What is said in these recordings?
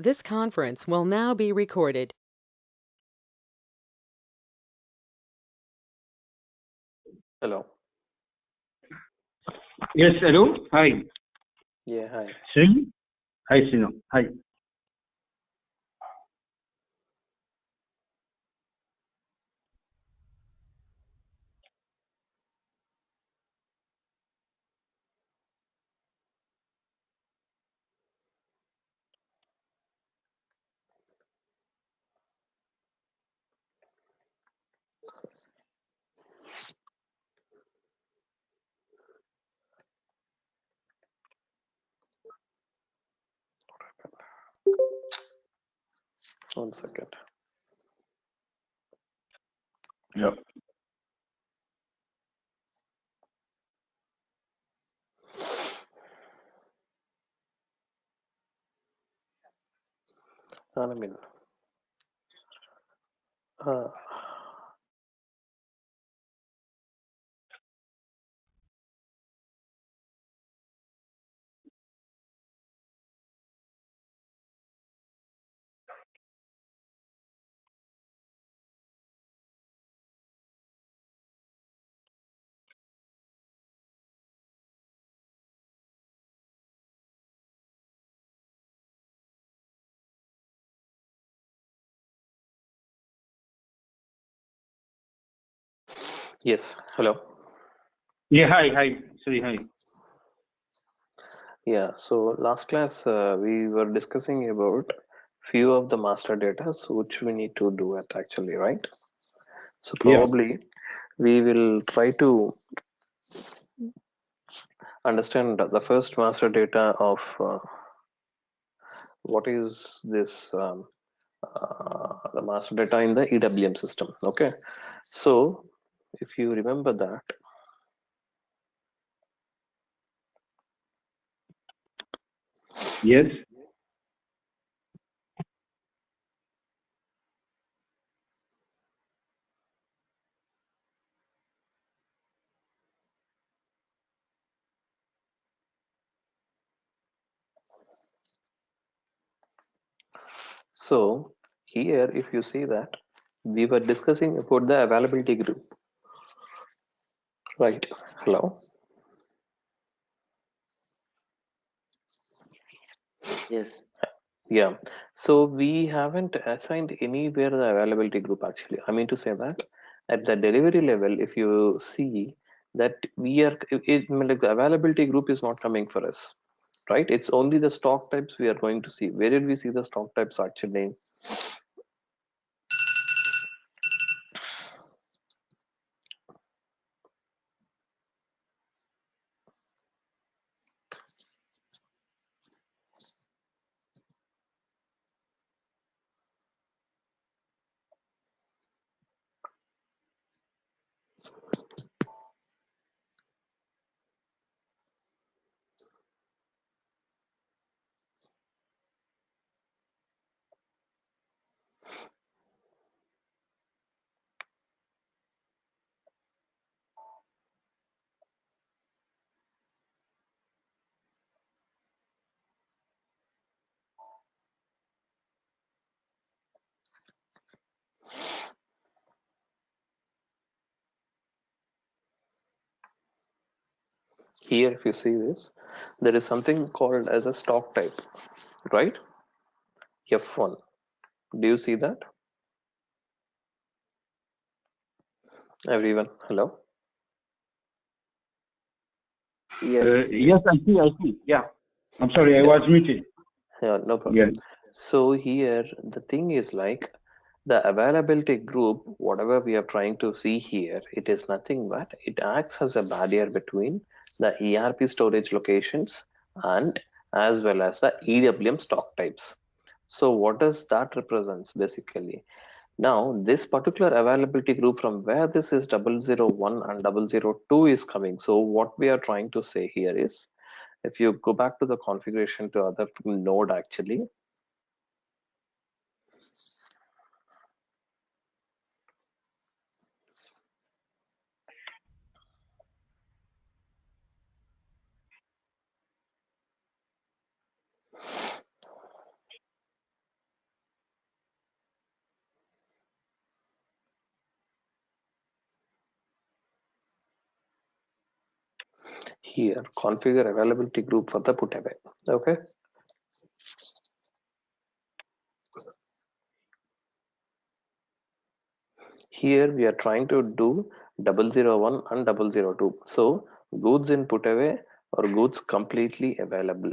This conference will now be recorded. Hello. Yes, hello. Hi. Yeah, hi. Sinu? Hi, Sinu. Hi. One second. Yeah. I mean, uh, yes. Hello. Yeah, hi. Sorry, hi. Yeah. So last class we were discussing about few of the master data which we need to do it actually, right? So Yeah. probably we will try to understand the first master data of what is this the master data in the EWM system. Okay. So if you remember that, Yes. so here if you see that we were discussing about the availability group, right? Hello. Yes. Yeah. So we haven't assigned anywhere the availability group actually. I mean to say that at the delivery level, if you see that we are, I mean, like the availability group is not coming for us, right? It's only the stock types we are going to see. Where did we see the stock types actually? Here, if you see this, there is something called as a stock type, right? F1. Do you see that? Everyone, hello? Yes. Yes, I see. Yeah. I'm sorry, I Yeah, was muted. yeah, no Yeah. problem. So here, the thing is like the availability group, whatever we are trying to see here, it is nothing but it acts as a barrier between the ERP storage locations and as well as the EWM stock types. So what does that represents basically? Now, this particular availability group from where this is 001 and 002 is coming. So what we are trying to say here is, if you go back to the configuration to other node actually, here configure availability group for the put away. Okay. Here we are trying to do 001 and 002. So goods in put away or goods completely available.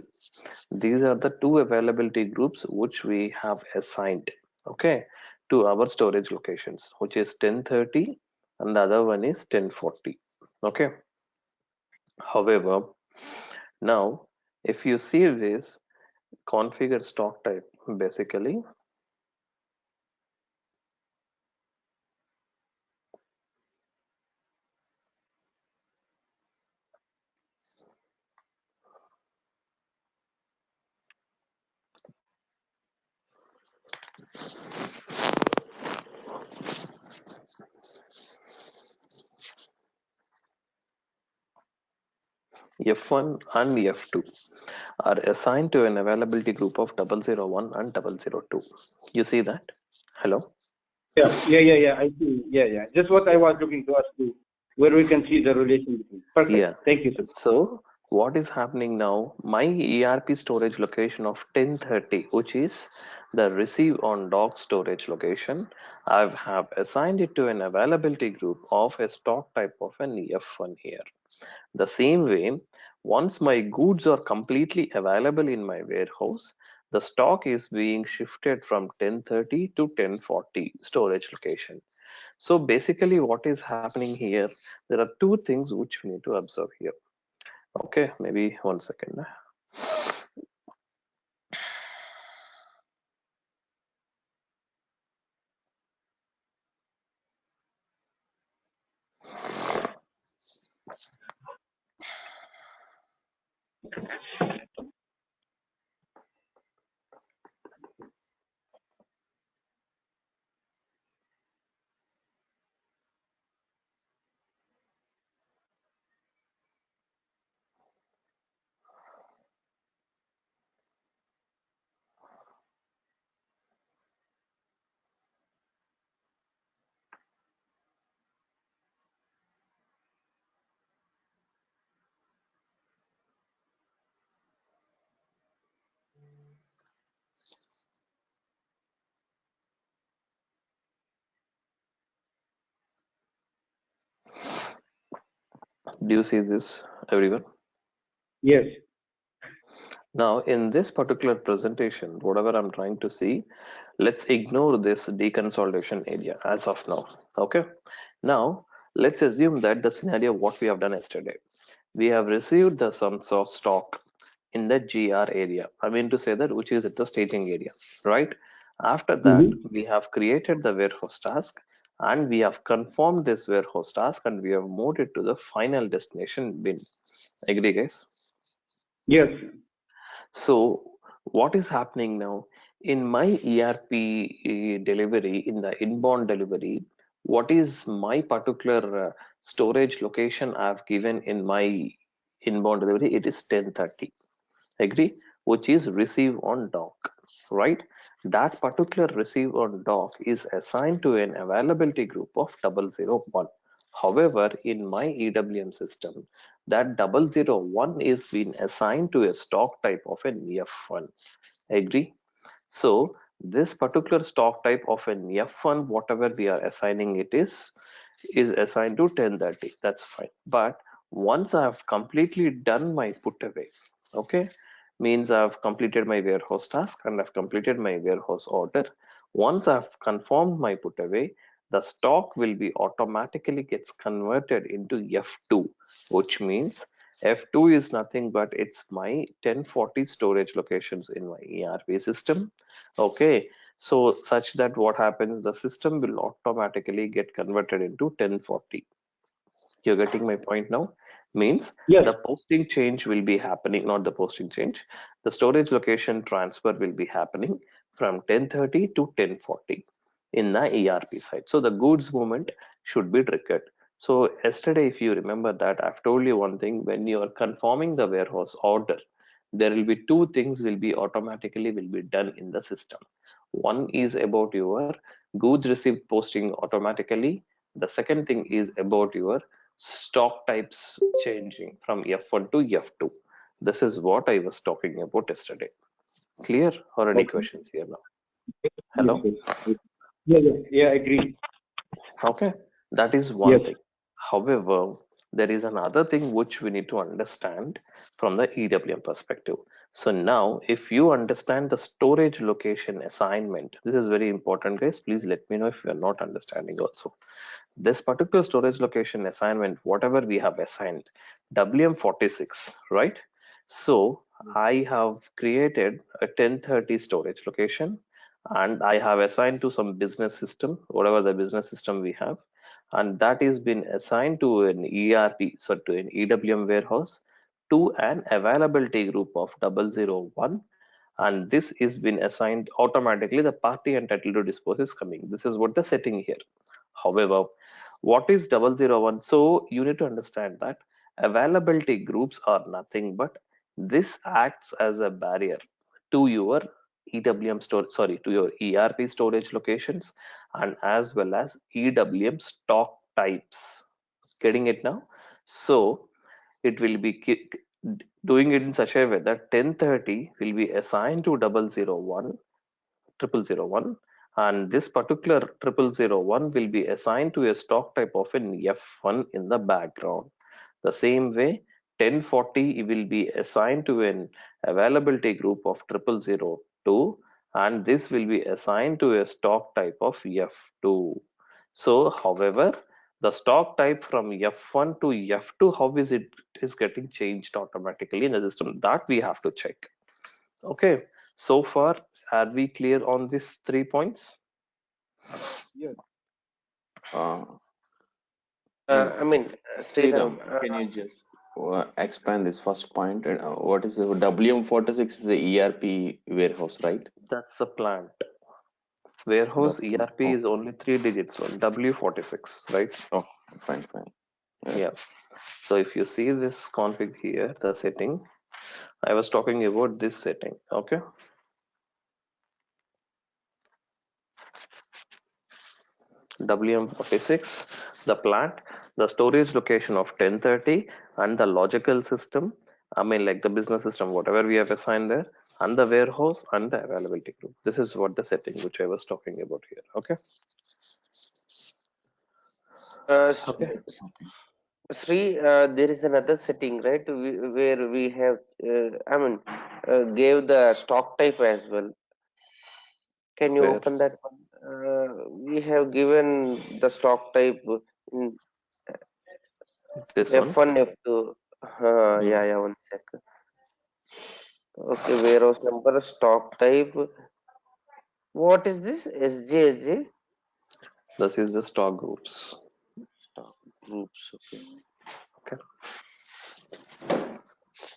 These are the two availability groups which we have assigned, okay, to our storage locations, which is 1030 and the other one is 1040. Okay. However, now if you see this configure stock type, basically F1 and F2 are assigned to an availability group of 001 and 002. You see that? Hello? Yeah. I see. Yeah. Just what I was looking to ask you, where we can see the relation between. Perfect. Yeah. Thank you, sir. So what is happening now? My ERP storage location of 1030, which is the receive on dock storage location, I have assigned it to an availability group of a stock type of an F1 here. The same way, once my goods are completely available in my warehouse, the stock is being shifted from 1030 to 1040 storage location. So basically what is happening here, there are two things which we need to observe here. Okay, maybe 1 second. Do you see this, everyone? Yes. Now, in this particular presentation, whatever I'm trying to see, let's ignore this deconsolidation area as of now. Okay. Now, let's assume that the scenario what we have done yesterday. We have received the some sort of stock in the GR area. I mean to say that which is at the staging area, right? After that, we have created the warehouse task and we have confirmed this warehouse task and we have moved it to the final destination bin. Agree, guys? Yes. So what is happening now in my ERP delivery, in the inbound delivery, what is my particular storage location I've given in my inbound delivery? It is 1030. Agree? Which is receive on dock, right? That particular receive on dock is assigned to an availability group of 001. However, in my EWM system, that 001 is being assigned to a stock type of an F1. Agree? So this particular stock type of an F1, whatever we are assigning it is assigned to 1030. That's fine. But once I have completely done my put away, okay, means I've completed my warehouse task and I've completed my warehouse order. Once I've confirmed my put away, the stock will be automatically gets converted into F2, which means F2 is nothing but it's my 1040 storage locations in my ERP system. Okay, so such that what happens, the system will automatically get converted into 1040. You're getting my point now? Means Yes. the posting change will be happening, not the posting change. The storage location transfer will be happening from 1030 to 1040 in the ERP side. So the goods movement should be triggered. So yesterday, if you remember that, I've told you one thing, when you are confirming the warehouse order, there will be two things will be automatically will be done in the system. One is about your goods received posting automatically. The second thing is about your stock types changing from F1 to F2. This is what I was talking about yesterday. Clear or any Okay. questions here now? Yes, Hello? yes. Yeah, agree. Okay, that is one Yes. thing. However, there is another thing which we need to understand from the EWM perspective. So now, if you understand the storage location assignment, this is very important, guys. Please let me know if you are not understanding also. This particular storage location assignment, whatever we have assigned, WM46, right? So I have created a 1030 storage location and I have assigned to some business system, whatever the business system we have, and that is been assigned to an ERP, so to an EWM warehouse, to an availability group of 001, and this is been assigned automatically. The party entitled to dispose is coming. This is what the setting here. However, what is 001? So you need to understand that availability groups are nothing but this acts as a barrier to your EWM store, sorry, to your ERP storage locations and as well as EWM stock types. Getting it now? So it will be doing it in such a way that 1030 will be assigned to 001 0001, and this particular 0001 will be assigned to a stock type of an F1 in the background. The same way 1040 will be assigned to an availability group of 0002, and this will be assigned to a stock type of F2. So however, the stock type from F1 to F2, how is it is getting changed automatically in the system, that we have to check. Okay, so far, are we clear on these 3 points? Yes. Uh, I mean, Sriram, Sriram, can you just expand this first point? What is the WM46 is the ERP warehouse, right? That's the plant. Warehouse That's ERP is only 3 digits one, W46, right? oh, fine. Yeah. Yeah. So if you see this config here, the setting, I was talking about this setting, okay? WM46, the plant, the storage location of 1030, and the logical system, I mean like the business system, whatever we have assigned there, and the warehouse and the availability group. This is what the setting which I was talking about here, okay? Okay. Sri, there is another setting, right, where we have, gave the stock type as well. Can you Where open that one? We have given the stock type in this one? F1, F2. Yeah, 1 second. Okay, warehouse number, stock type. What is this? SJSJ? This is the stock groups. Stock groups. Okay. Okay.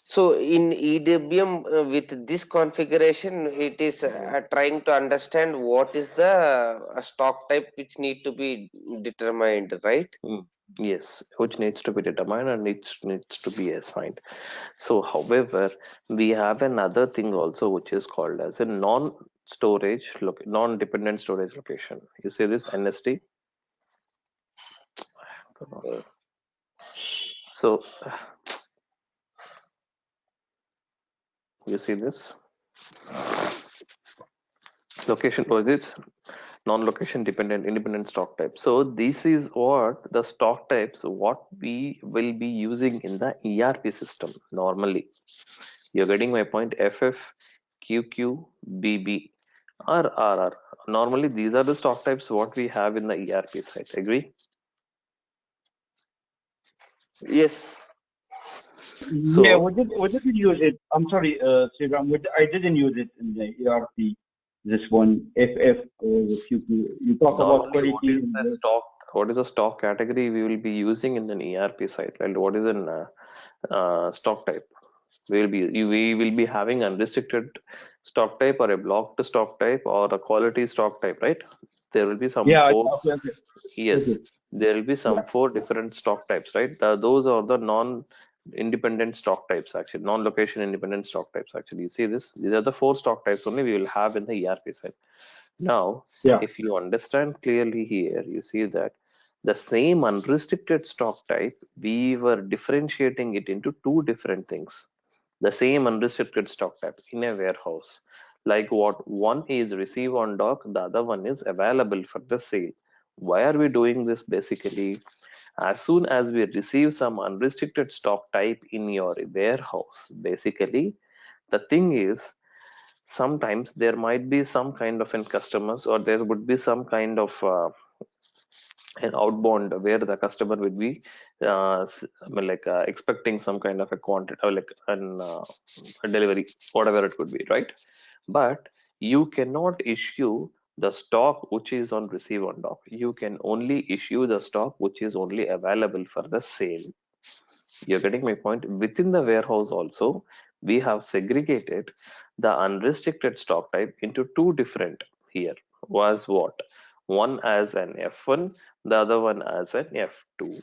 So in EWM, with this configuration, it is trying to understand what is the stock type which need to be determined, right? Yes, which needs to be determined and needs to be assigned. So, however, we have another thing also which is called as a non-dependent storage location. You see this NST? Come on. So, you see this location, or this non-location dependent independent stock type. So this is what the stock types what we will be using in the ERP system normally. You're getting my point? FF, QQ, BB, or RR. Normally these are the stock types what we have in the ERP side. Agree? Yes. Yeah, So we didn't use it. I'm sorry, Sriram, I didn't use it in the ERP. This one, FF or the QQ. You talk about normally what quality. is the stock? What is the stock category we will be using in an ERP site? And what is an stock type? We will be having unrestricted stock type or a blocked stock type or a quality stock type, right? There will be some Yeah, four. okay. Yes, Okay. there will be Yeah. some four different stock types, right? Those are the non-independent stock types, actually, non-location independent stock types. Actually, you see this? These are the four stock types only we will have in the ERP side. Now, Yeah. if you understand clearly here, you see that The same unrestricted stock type, we were differentiating it into two different things. The same unrestricted stock type in a warehouse. Like what one is receive on dock, the other one is available for the sale. Why are we doing this? Basically, as soon as we receive some unrestricted stock type in your warehouse, basically the thing is sometimes there might be some kind of in customers, or there would be some kind of an outbound where the customer would be expecting some kind of a quantity, or like a delivery, whatever it could be, right? But you cannot issue the stock which is on receive on dock. You can only issue the stock which is only available for the sale. You're getting my point? Within the warehouse also, we have segregated the unrestricted stock type into two different. Here was what? One as an F1, the other one as an F2.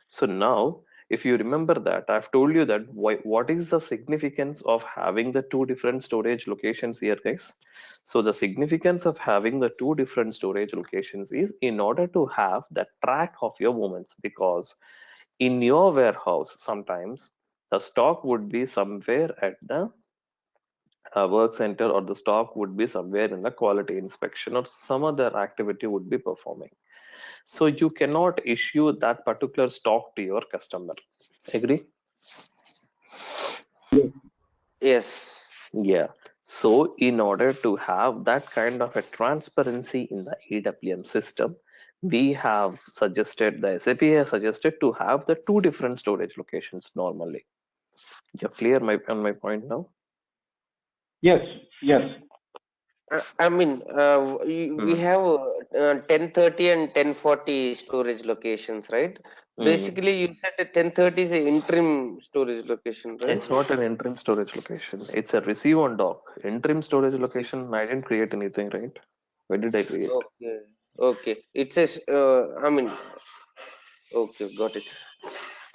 So now, if you remember that, I've told you that what is the significance of having the two different storage locations here, guys? So the significance of having the two different storage locations is in order to have the track of your movements, because in your warehouse, sometimes the stock would be somewhere at the work center, or the stock would be somewhere in the quality inspection, or some other activity would be performing. So you cannot issue that particular stock to your customer. Agree? Yes. Yeah. So in order to have that kind of a transparency in the EWM system, we have suggested, the SAP has suggested to have the two different storage locations normally. You're clear on my point now? Yes, yes. I mean, we Hmm. have 1030 and 1040 storage locations, right? Hmm. Basically, you said that 1030 is an interim storage location, right? It's not an interim storage location. It's a receive on dock. Interim storage Receive. location, I didn't create anything, right? Where did I create? Okay. Okay. It says, I mean, okay, got it.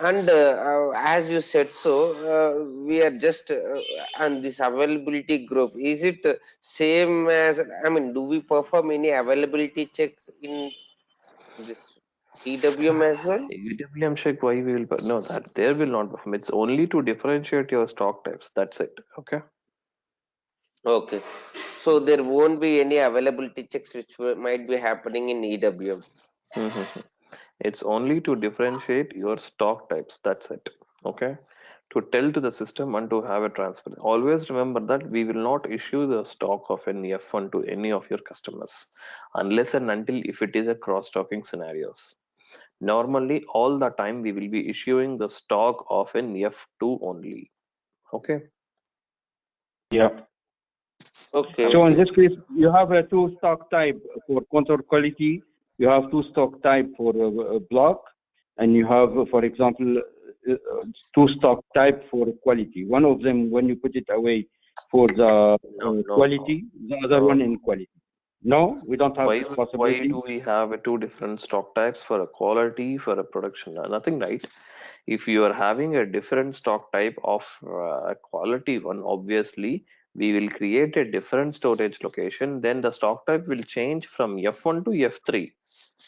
And as you said, so we are just on this availability group. Is it same as? I mean, do we perform any availability check in this EWM as well? EWM check, why we will, no, that there will not perform. It's only to differentiate your stock types. That's it. Okay. Okay, so there won't be any availability checks which might be happening in EWM. Mhm. It's only to differentiate your stock types. That's it. Okay. To tell to the system and to have a transfer. Always remember that we will not issue the stock of an F1 to any of your customers unless and until if it is a cross-stocking scenarios. Normally, all the time we will be issuing the stock of an F2 only. Okay. Yeah. Okay, So in this case, you have a two stock type for control quality. You have two stock type for block, and you have, for example, two stock type for quality. One of them when you put it away for the No. quality, the other No. one in quality. No, we don't have Why this why possibility. do we have a two different stock types for a quality, for a production? Nothing, right? If you are having a different stock type of a quality one, obviously we will create a different storage location. Then the stock type will change from F1 to F3,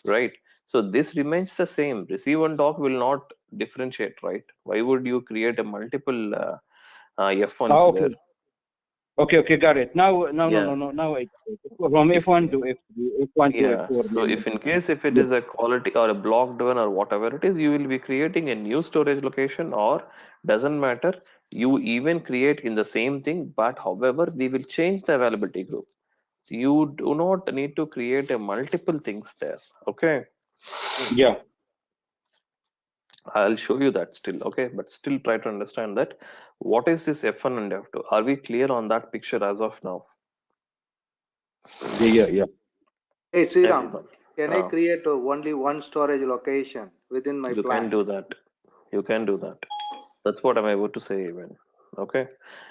right? So this remains the same. Receive and dock will not differentiate, right? Why would you create a multiple F1s Oh, there? okay. Okay, got it. Now, no, no, Yeah. no, no. Now I got it. From If F1 to F3, F1 to Yeah, F4. so if in case if it Yes. is a quality or a blocked one or whatever it is, you will be creating a new storage location, or doesn't matter. You even create in the same thing, but however, we will change the availability group. So you do not need to create a multiple things there. Okay, Yeah. I'll show you that still. Okay, but still try to understand that what is this F1 and F2? Are we clear on that picture as of now? Yeah. Hey Sriram, Everyone. can I create only one storage location within my You can plant? do that. You can do that. That's what I'm about to say even. Okay.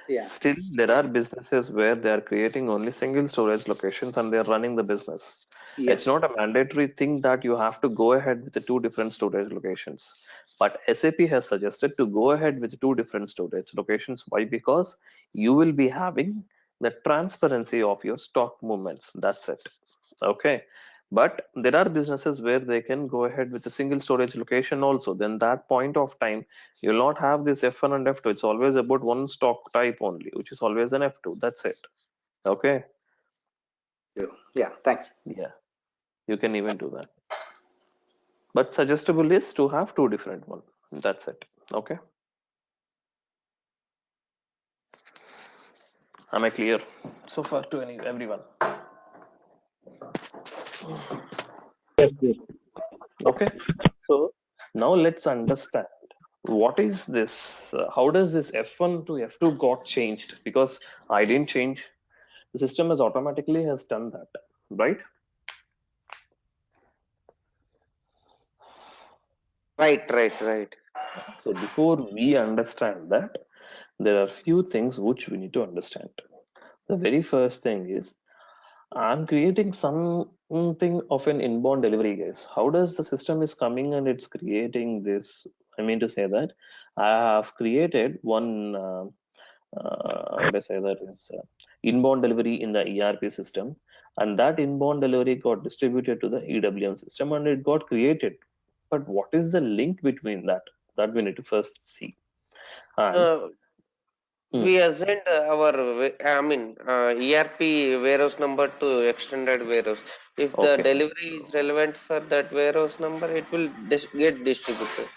Yeah. Still, there are businesses where they are creating only single storage locations and they are running the business. It's Yes. not a mandatory thing that you have to go ahead with the two different storage locations. But SAP has suggested to go ahead with two different storage locations. Why? Because you will be having the transparency of your stock movements. That's it. Okay. But there are businesses where they can go ahead with a single storage location also. Then that point of time, you'll not have this F1 and F2. It's always about one stock type only, which is always an F2. That's it. Okay. Yeah, thanks. Yeah, you can even do that. But suggestible is to have two different ones. That's it. Okay. Am I clear so far to everyone? Yes. Okay. So now let's understand what is this. How does this F1 to F2 got changed? Because I didn't change. The system has automatically has done that, right? Right. So before we understand that, there are few things which we need to understand. The very first thing is I'm creating something of an inbound delivery, guys. How does the system is coming and it's creating this? I mean to say that I have created one, how would I say that is inbound delivery in the ERP system, and that inbound delivery got distributed to the EWM system and it got created. But what is the link between that? That we need to first see. And We assigned our, ERP warehouse number to extended warehouse. If the okay, delivery is relevant for that warehouse number, it will get distributed.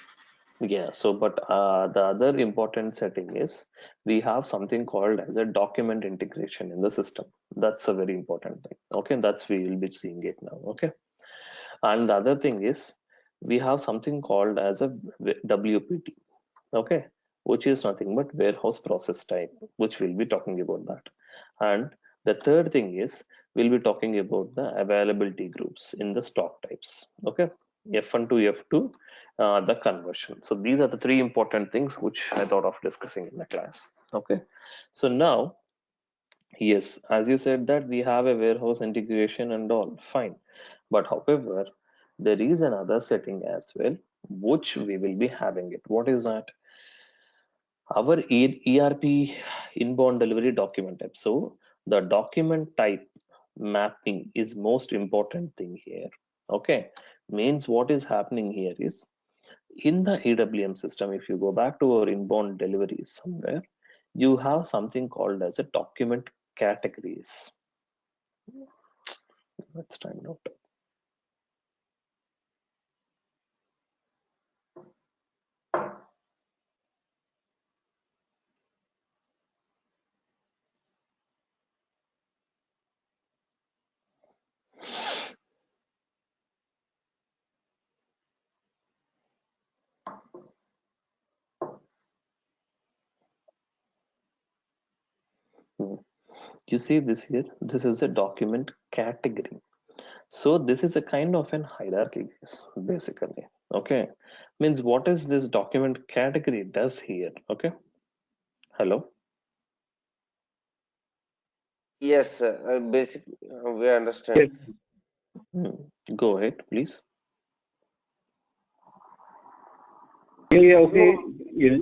yeah. So, but the other important setting is we have something called as a document integration in the system. That's a very important thing. Okay, that's we will be seeing it now. Okay, and the other thing is we have something called as a WPT. Okay, which is nothing but warehouse process type, which we'll be talking about that. And the third thing is we'll be talking about the availability groups in the stock types. Okay, F1 to F2, the conversion. So these are the three important things which I thought of discussing in the class. Okay, so now, yes, as you said that we have a warehouse integration and all, fine. But however, there is another setting as well, which we will be having it. What is that? Our ERP inbound delivery document type. So the document type mapping is most important thing here. Okay, means what is happening here is in the EWM system, if you go back to our inbound deliveries somewhere, you have something called as a document categories. Let's time out. You see this here, this is a document category. So this is a kind of an hierarchy, basically. Okay, means what is this document category does here? Okay, hello. Yes, basically, we understand. Go ahead, please. Yeah, okay. Yeah.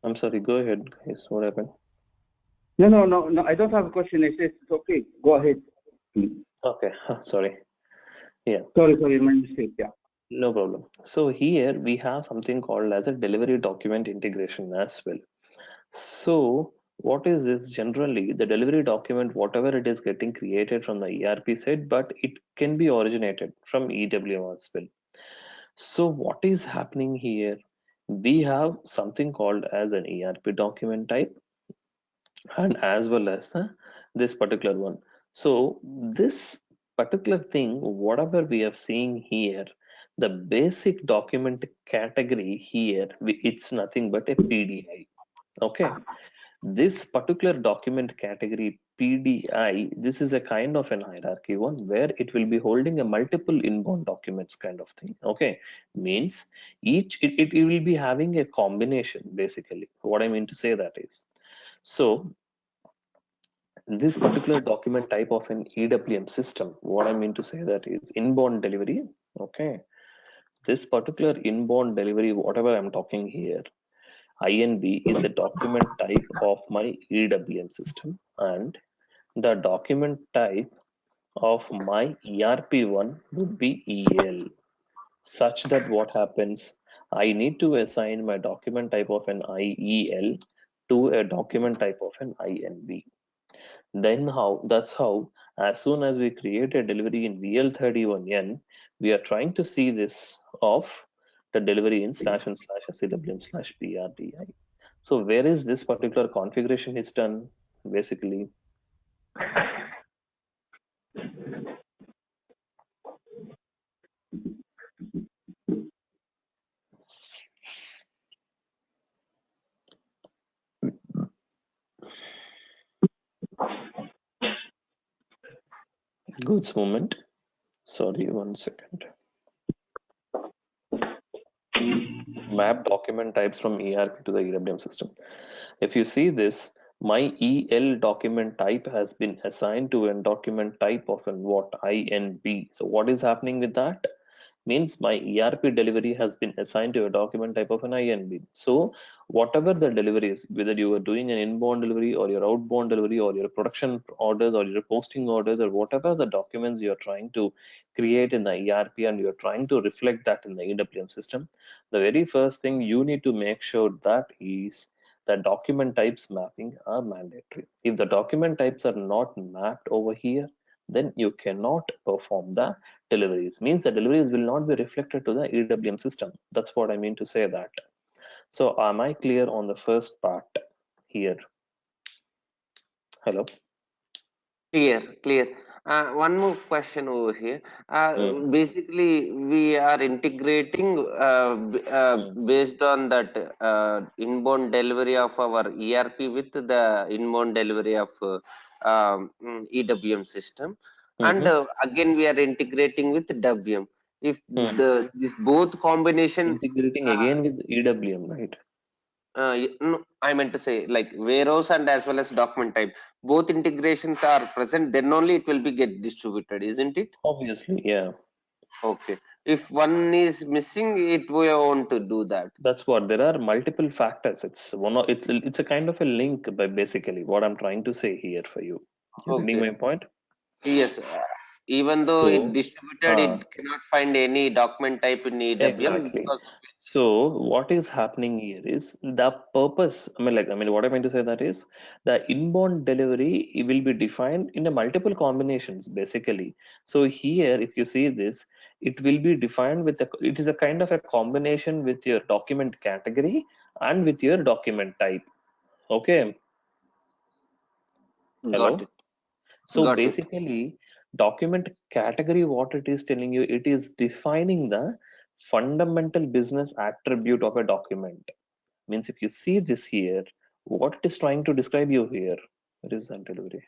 I'm sorry, go ahead, guys. What happened? No. I don't have a question. I said it's okay. Go ahead. Okay, sorry. Yeah. Sorry, my mistake. Yeah. No problem. So here we have something called as a delivery document integration as well. So what is this? Generally, the delivery document, whatever it is getting created from the ERP side, but it can be originated from EWM as well. So what is happening here? We have something called as an ERP document type and as well as this particular one. So this particular thing, whatever we are seeing here, the basic document category here, it's nothing but a PDI. Okay, this particular document category PDI, this is a kind of an hierarchy one where it will be holding a multiple inbound documents kind of thing. Okay, means it will be having a combination basically. What I mean to say that is, so this particular document type of an EWM system, what I mean to say that is inbound delivery. Okay, this particular inbound delivery, whatever I'm talking here, INB is a document type of my EWM system, and the document type of my ERP1 would be EL, such that what happens, I need to assign my document type of an IEL to a document type of an INB. Then that's how, as soon as we create a delivery in VL31N, we are trying to see this of the delivery in /n/SCWM/PRDI. So where is this particular configuration is done? Basically, goods moment. Sorry, 1 second. Map document types from ERP to the EWM system. If you see this, my EL document type has been assigned to a document type of an what INB. So what is happening with that? Means my ERP delivery has been assigned to a document type of an INB. So whatever the delivery is, whether you are doing an inbound delivery or your outbound delivery or your production orders or your posting orders or whatever the documents you are trying to create in the ERP and you are trying to reflect that in the EWM system, the very first thing you need to make sure that is the document types mapping are mandatory. If the document types are not mapped over here, then you cannot perform the deliveries. Means the deliveries will not be reflected to the EWM system. That's what I mean to say that. So am I clear on the first part here? Hello? Clear. One more question over here. Mm, Basically, we are integrating mm, based on that inbound delivery of our ERP with the inbound delivery of EWM system, and mhm, again we are integrating with WM. If mm. this both combination, Integrating again with EWM, right? no, I meant to say like warehouse and as well as document type, both integrations are present, then only it will be get distributed, isn't it? Obviously, yeah. Okay. If one is missing, it we want to do that. That's what there are multiple factors. It's a kind of a link by basically what I'm trying to say here for you. You getting Okay. my point? Yes. Even though it So, distributed, uh, it cannot find any document type in EWM exactly. because So what is happening here is the purpose. What I mean to say that is the inbound delivery will be defined in a multiple combinations basically. So here, if you see this, it will be defined with it is a kind of a combination with your document category and with your document type. Okay. got Hello. it. So Got it. basically, document category, what it is telling you, it is defining the fundamental business attribute of a document. Means if you see this here, what it is trying to describe you here, it is that delivery.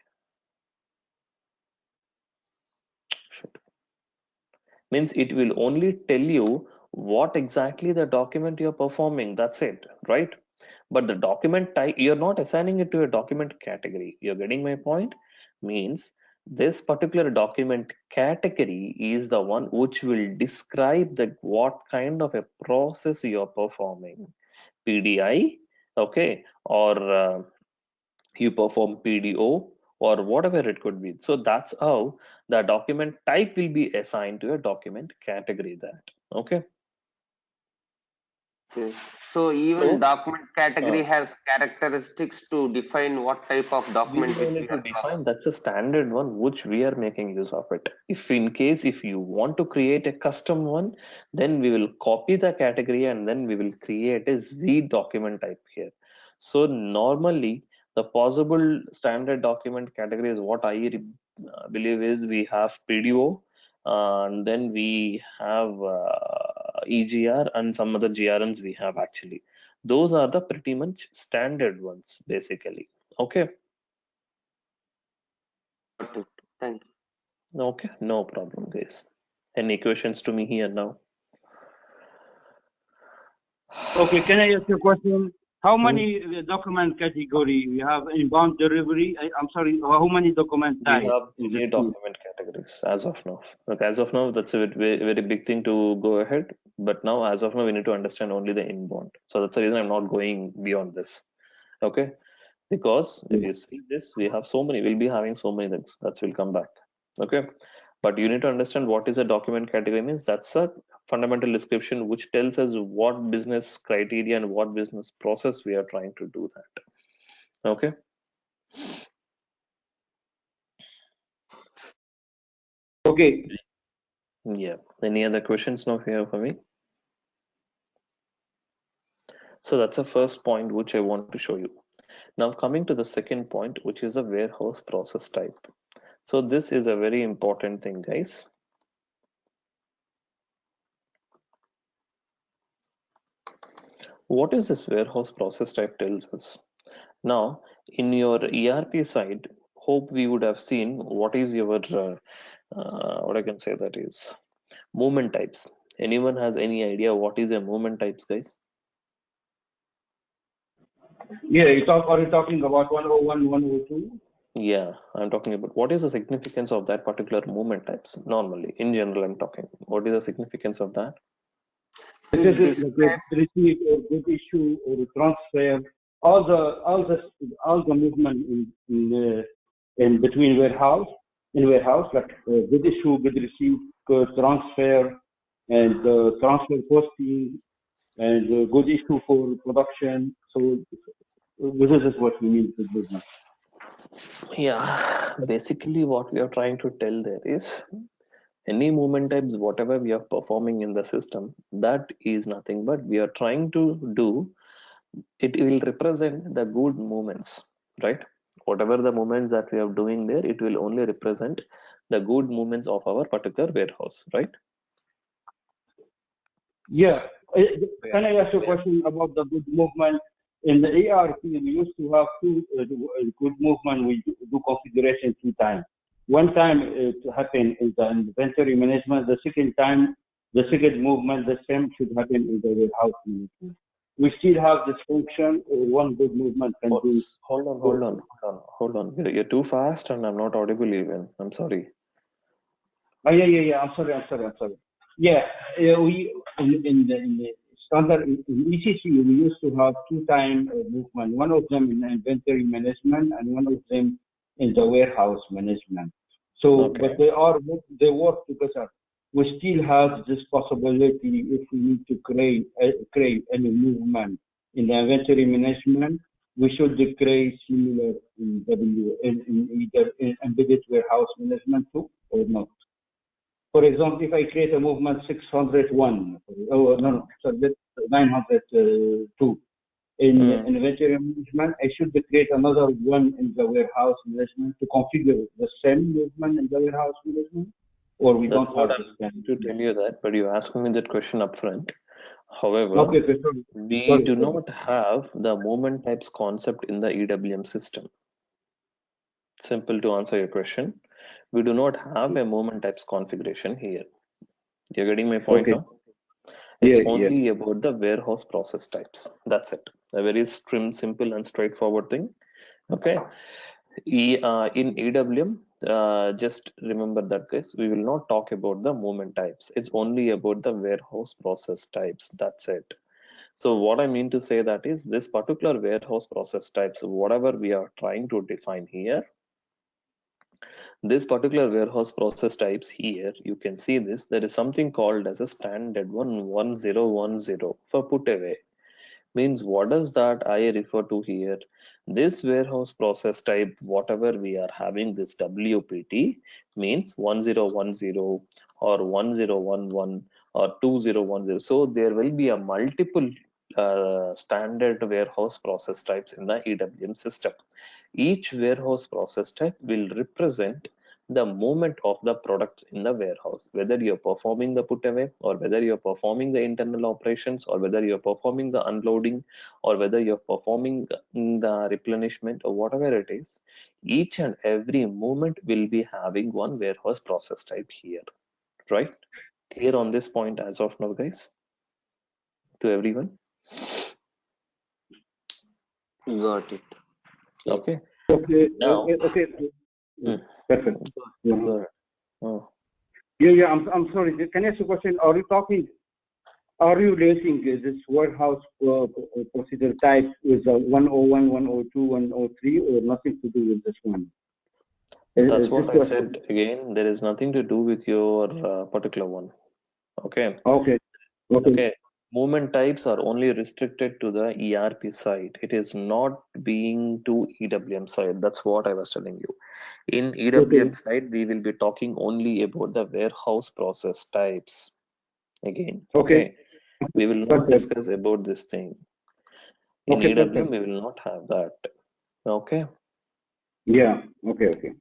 Shit. Means it will only tell you what exactly the document you're performing. That's it, right? But the document type, you're not assigning it to a document category. You're getting my point? Means this particular document category is the one which will describe that what kind of a process you're performing. PDI, okay, or you perform PDO or whatever it could be. So that's how the document type will be assigned to a document category that, okay. Okay. So even So document category has characteristics to define what type of we document don't which need we to are define, processing. that's a standard one which we are making use of it. If in case if you want to create a custom one, then we will copy the category and then we will create a Z document type here. So normally the possible standard document category is what believe is we have PDO, and then we have EGR and some other GRNs we have actually. Those are the pretty much standard ones basically. Okay. Got it. Thank you. Okay, no problem, guys. Any questions to me here now? Okay, can I ask you a question? How Hmm? many document category we have inbound delivery? I'm sorry, how many document We type have in the three tool? document categories as of now. Like as of now, that's a very big thing to go ahead. But now, as of now, we need to understand only the inbound. So that's the reason I'm not going beyond this. Okay. Because if you see this, we have so many, we'll be having so many things. That will come back. Okay. But you need to understand what is a document category means. That's a fundamental description which tells us what business criteria and what business process we are trying to do that. Okay. Okay. Yeah. Any other questions now here for me? So that's the first point which I want to show you. Now coming to the second point, which is a warehouse process type. So this is a very important thing, guys. What is this warehouse process type tells us? Now, in your ERP side, hope we would have seen what is your, what I can say that is, movement types. Anyone has any idea what is a movement types, guys? Yeah, are you talking about 101, 102? Yeah, I'm talking about what is the significance of that particular movement types normally. In general, I'm talking. What is the significance of that? This is like a receipt or good issue or transfer, all the movement in between warehouse, like good issue, good receipt, good transfer, and transfer posting, and good issue for production. So this is what we mean with business. Yeah, basically what we are trying to tell there is any movement types, whatever we are performing in the system, that is nothing but we are trying to do, it will represent the good movements, right? Whatever the movements that we are doing there, it will only represent the good movements of our particular warehouse, right? Yeah. Can I ask you a question about the good movement? In the ERP, we used to have two good movement. We do configuration 2 times. One time it happen in the inventory management. The second time, the second movement, the same should happen in the warehouse management. We still have this function. One good movement can do. Hold on. You're too fast and I'm not audible even. I'm sorry. Oh, yeah. I'm sorry. Yeah, we in the standard in ECC we used to have 2 time movement. One of them in inventory management and one of them in the warehouse management. So, Okay. but they work together. We still have this possibility if we need to create any movement in the inventory management. We should create similar in either in embedded warehouse management too or not. For example, if I create a movement 601, oh no, sorry, that's 902 in inventory management, I should create another one in the warehouse management to configure the same movement in the warehouse management, or we That's don't what have I'm this kind to tell you that, but you asked me that question upfront. However, Okay, we do not have the movement types concept in the EWM system. Simple to answer your question. We do not have a movement types configuration here. You're getting my point now? It's only about the warehouse process types. That's it. A very simple and straightforward thing. Okay. In EWM, just remember that, guys, we will not talk about the movement types. It's only about the warehouse process types. That's it. So what I mean to say that is this particular warehouse process types, whatever we are trying to define here, this particular warehouse process types here, you can see this, there is something called as a standard 1010 for put away. Means what does that I refer to here? This warehouse process type, whatever we are having this WPT means 1010 or 1011 or 2010. So there will be a multiple standard warehouse process types in the EWM system. Each warehouse process type will represent the movement of the products in the warehouse, whether you're performing the put away or whether you're performing the internal operations or whether you're performing the unloading or whether you're performing the replenishment or whatever it is. Each and every movement will be having one warehouse process type here, right? Clear on this point as of now, guys? To everyone? Got it. Okay. Okay. Now, Perfect. Go ahead. Oh. Yeah. I'm sorry. Can I ask you a question? Are you talking are you relating this warehouse procedure type with 101, 102, 103, or nothing to do with this one? That's what I said. Again, there is nothing to do with your particular one. Okay. Okay. Movement types are only restricted to the ERP side. It is not being to EWM side. That's what I was telling you. In EWM side, we will be talking only about the warehouse process types. Again, okay. We will not discuss about this thing. In EWM, we will not have that. Okay. Yeah. Okay.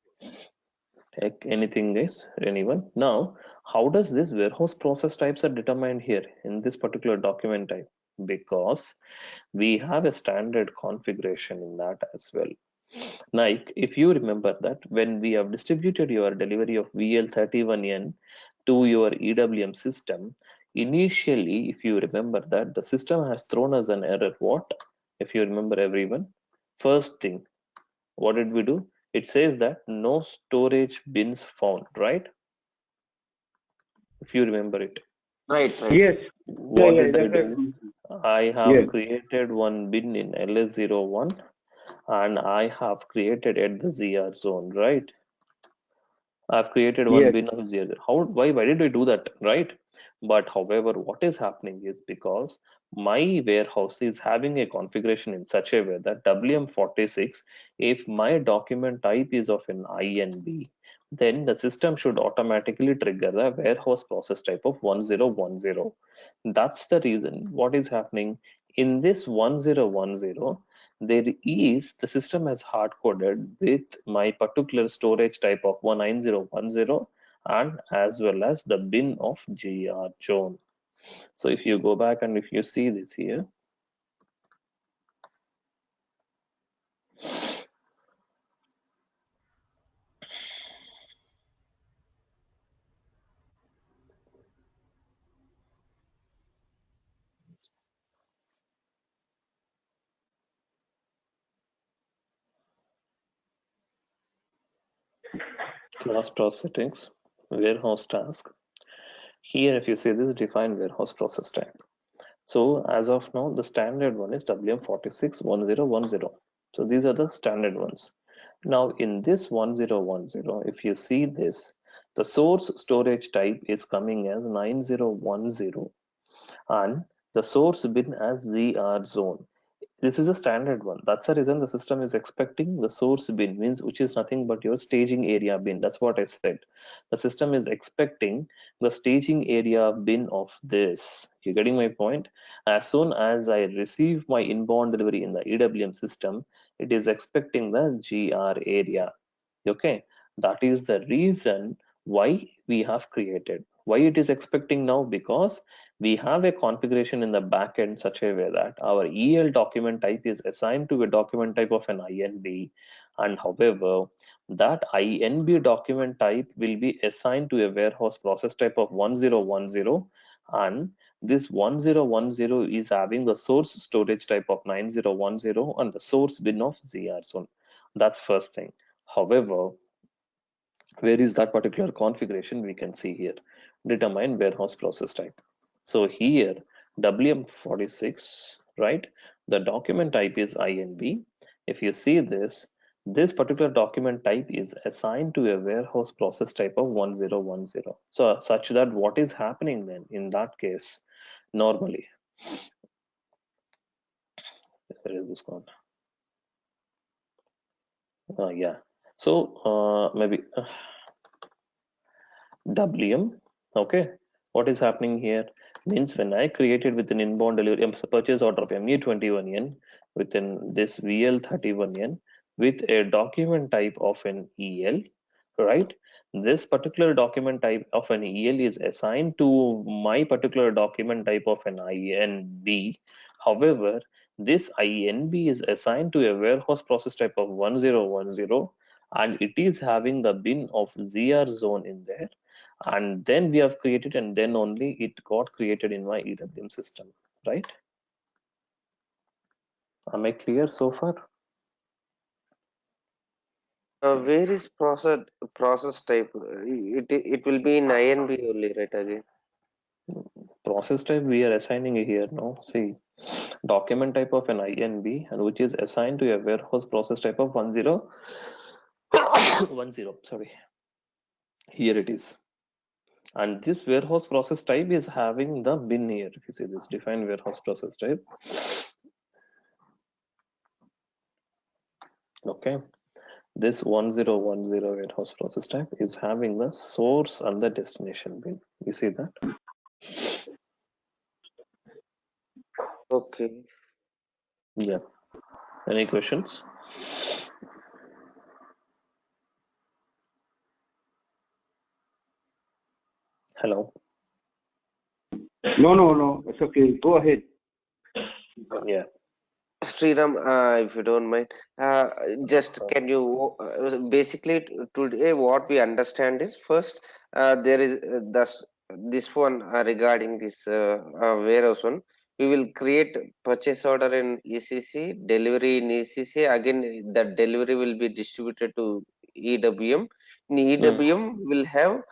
Anything, guys? Anyone? Now, how does this warehouse process types are determined here in this particular document type? Because we have a standard configuration in that as well. Like, if you remember that when we have distributed your delivery of VL31N to your EWM system, initially, if you remember that the system has thrown us an error. What? If you remember, everyone, first thing, what did we do? It says that no storage bins found, right? If you remember it. Right. Yes. What did I do? I have created one bin in LS01 and I have created at the ZR zone, right? I've created one bin of ZR. Why did I do that, right? But however, what is happening is because my warehouse is having a configuration in such a way that WM46, if my document type is of an INB, then the system should automatically trigger the warehouse process type of 1010. That's the reason what is happening in this 1010. There is the system has hard coded with my particular storage type of 19010 and as well as the bin of GR zone. So if you go back and if you see this here, class process settings, warehouse task. Here, if you see this, define warehouse process type. So as of now, the standard one is WM461010. So these are the standard ones. Now in this 1010, if you see this, the source storage type is coming as 9010 and the source bin as ZR zone. This is a standard one. That's the reason the system is expecting the source bin, means which is nothing but your staging area bin. That's what I said. The system is expecting the staging area bin of this. You getting my point? As soon as I receive my inbound delivery in the EWM system, it is expecting the GR area. Okay, that is the reason why we have created. Why it is expecting now? Because we have a configuration in the backend such a way that our EL document type is assigned to a document type of an INB, and however, that INB document type will be assigned to a warehouse process type of 1010, and this 1010 is having the source storage type of 9010 and the source bin of ZR zone. That's first thing. However, where is that particular configuration? We can see here, determine warehouse process type. So here WM46, right, the document type is INB. If you see this, this particular document type is assigned to a warehouse process type of 1010. So such that what is happening then in that case, normally, where is this gone? Yeah, so maybe WM, okay, what is happening here means when I created with an inbound delivery purchase order of ME21N within this VL31N with a document type of an EL, right? This particular document type of an EL is assigned to my particular document type of an INB. However, this INB is assigned to a warehouse process type of 1010 and it is having the bin of ZR zone in there, and then we have created and then only it got created in my EWM system, right? Am I clear so far? Where is process type? It will be in INB only, right? Again, process type we are assigning here now. See, document type of an INB, and which is assigned to a warehouse process type of 10 10. Sorry, here it is. And this warehouse process type is having the bin here. If you see this define warehouse process type, okay, this 1010 warehouse process type is having the source and the destination bin. You see that? Okay. Yeah. Any questions? Hello. No. It's okay. Go ahead. Yeah. Sriram, if you don't mind, just can you basically today what we understand is first there is this one regarding this warehouse one. We will create purchase order in ECC, delivery in ECC. Again, that delivery will be distributed to EWM. In EWM, will have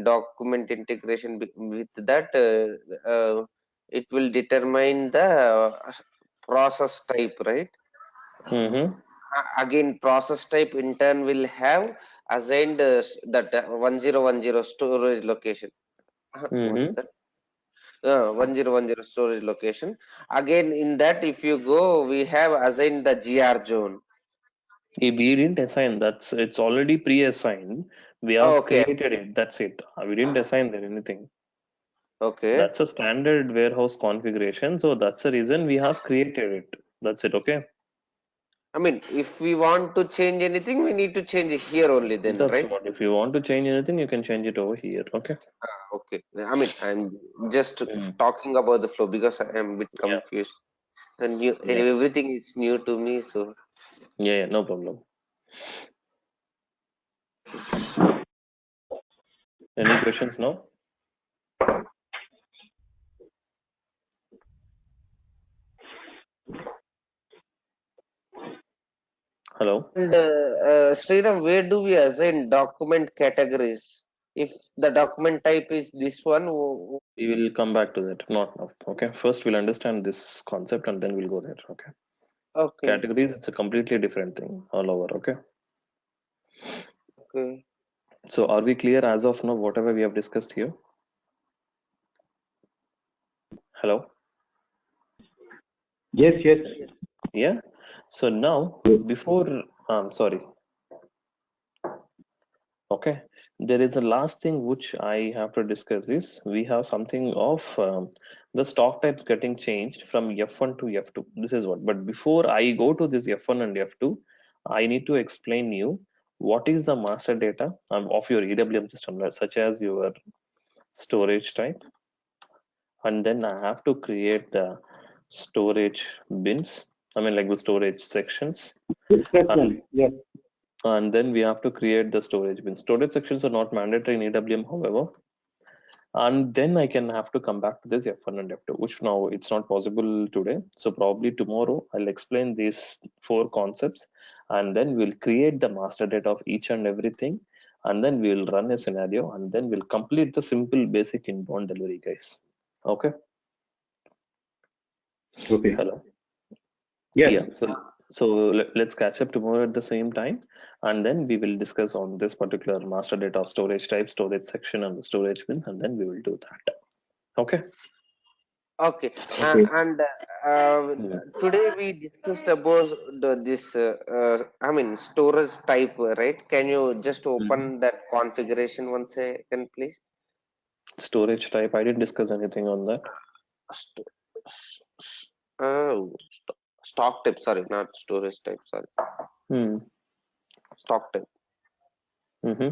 document integration with that. It will determine the process type, right? Mm-hmm. Again, process type in turn will have assigned that 1010 storage location. What is Mm-hmm. that? 1010 storage location. Again, in that, if you go, we have assigned the GR zone. If we didn't assign, it's already pre-assigned. We Oh, have okay, created it. That's it. We didn't assign there anything. okay. That's a standard warehouse configuration. So that's the reason we have created it. That's it. Okay. I mean, if we want to change anything, we need to change it here only then, That's right? what. If you want to change anything, you can change it over here. Okay. Okay. I mean, I'm just Mm. talking about the flow because I am a bit Yeah. confused. And new, and Yeah. everything is new to me, so Yeah. No problem. Any questions now? Hello. and Sriram, where do we assign document categories? If the document type is this one, We will come back to that. Not now. Okay. First, we'll understand this concept and then we'll go there. Okay. okay, Categories, it's a completely different thing all over. Okay. okay. So, are we clear as of now, whatever we have discussed here? Hello. Yes. Yeah. So now, before, sorry. Okay. There is a last thing which I have to discuss is we have something of the stock types getting changed from F1 to F2. This is what. But before I go to this F1 and F2, I need to explain you what is the master data of your EWM system, such as your storage type, and then I have to create the storage bins. I mean, like the storage sections, and Yes. then we have to create the storage bins. Storage sections are not mandatory in EWM, however, and then I can have to come back to this F1 and F2, which now it's not possible today. So probably tomorrow I'll explain these four concepts, and then we'll create the master data of each and everything, and then we'll run a scenario, and then we'll complete the simple basic inbound delivery, guys. Okay. Okay. Hello. Yes. Yeah. So let's catch up tomorrow at the same time, and then we will discuss on this particular master data of storage type, storage section, and the storage bin, and then we will do that. Okay. Okay, Okay. and Hmm. today we discussed about this, storage type, right? Can you just Mhm. open that configuration once again, please? Storage type, I didn't discuss anything on that. St stock type, sorry, not storage type, sorry. Hmm. Stock type. Mm-hmm.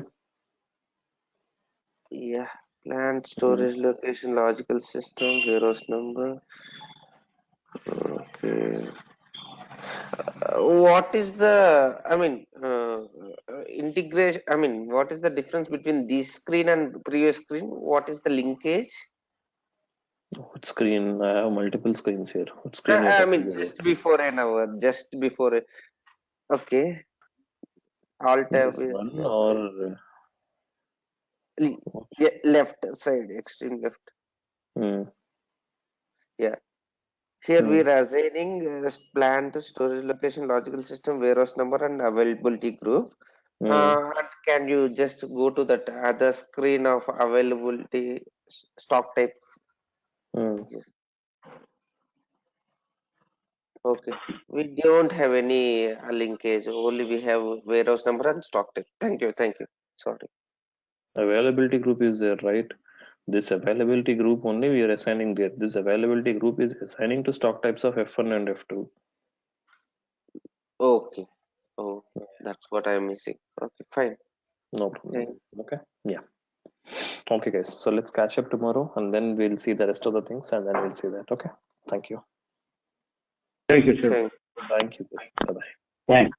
Yeah, plant, storage location, logical system, warehouse number. Okay. What is the, integration? I mean, what is the difference between this screen and previous screen? What is the linkage? What screen? I have multiple screens here. What screen you're talking about? Just before an hour, just before. Okay, alt tab This is one or yeah, left side, extreme left. Yeah. Here we are assigning plant, storage location, logical system, warehouse number, and availability group. And can you just go to that other screen of availability stock types? Yes. Okay. We don't have any linkage. Only we have warehouse number and stock type. Thank you. Thank you. Sorry. Availability group is there, right? This availability group only we are assigning there. This availability group is assigning to stock types of F1 and F2. Okay. Oh, that's what I'm missing. Okay, fine. No problem. Thank Okay. Yeah. Okay, guys. So let's catch up tomorrow and then we'll see the rest of the things and then we'll see that. Okay. Thank you. Thank you, sir. thank Thank you. Bye bye. Thanks.